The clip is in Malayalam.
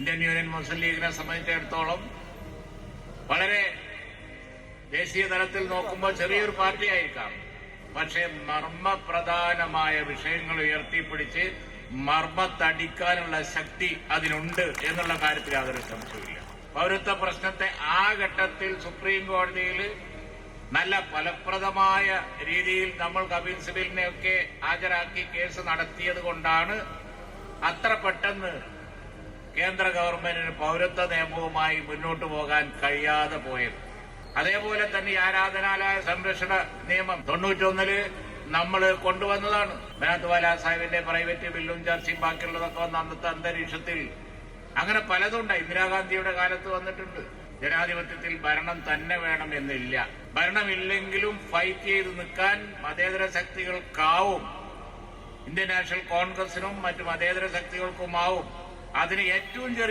ഇന്ത്യൻ യൂണിയൻ മുസ്ലിം ലീഗിനെ സംബന്ധിച്ചിടത്തോളം വളരെ ദേശീയ തലത്തിൽ നോക്കുമ്പോൾ ചെറിയൊരു പാർട്ടിയായിരിക്കാം. പക്ഷേ മർമ്മപ്രധാനമായ വിഷയങ്ങൾ ഉയർത്തിപ്പിടിച്ച് മർമ്മത്തടിക്കാനുള്ള ശക്തി അതിനുണ്ട് എന്നുള്ള കാര്യത്തിൽ യാതൊരു സംശയമില്ല. പൗരത്വ പ്രശ്നത്തെ ആ ഘട്ടത്തിൽ സുപ്രീം കോടതിയിൽ നല്ല ഫലപ്രദമായ രീതിയിൽ നമ്മൾ കപിൽ സിബലിനെയൊക്കെ ഹാജരാക്കി കേസ് നടത്തിയത് കൊണ്ടാണ് അത്ര പെട്ടെന്ന് കേന്ദ്ര ഗവൺമെന്റിന് പൗരത്വ നിയമവുമായി മുന്നോട്ട് പോകാൻ കഴിയാതെ പോയത്. അതേപോലെ തന്നെ ആരാധനാലയ സംരക്ഷണ നിയമം 91 നമ്മൾ കൊണ്ടുവന്നതാണ്. ബനാത്ത് വാല സാഹിബിന്റെ പ്രൈവറ്റ് ബില്ലും ചർച്ചയും ബാക്കിയുള്ളതൊക്കെ വന്ന അന്നത്തെ അന്തരീക്ഷത്തിൽ അങ്ങനെ പലതുണ്ടായി. ഇന്ദിരാഗാന്ധിയുടെ കാലത്ത് വന്നിട്ടുണ്ട്. ജനാധിപത്യത്തിൽ ഭരണം തന്നെ വേണം എന്നില്ല. ഭരണമില്ലെങ്കിലും ഫൈറ്റ് ചെയ്ത് നിൽക്കാൻ മതേതര ശക്തികൾക്കാവും. ഇന്ത്യൻ നാഷണൽ കോൺഗ്രസിനും മറ്റു മതേതര ശക്തികൾക്കുമാവും. അതിന് ഏറ്റവും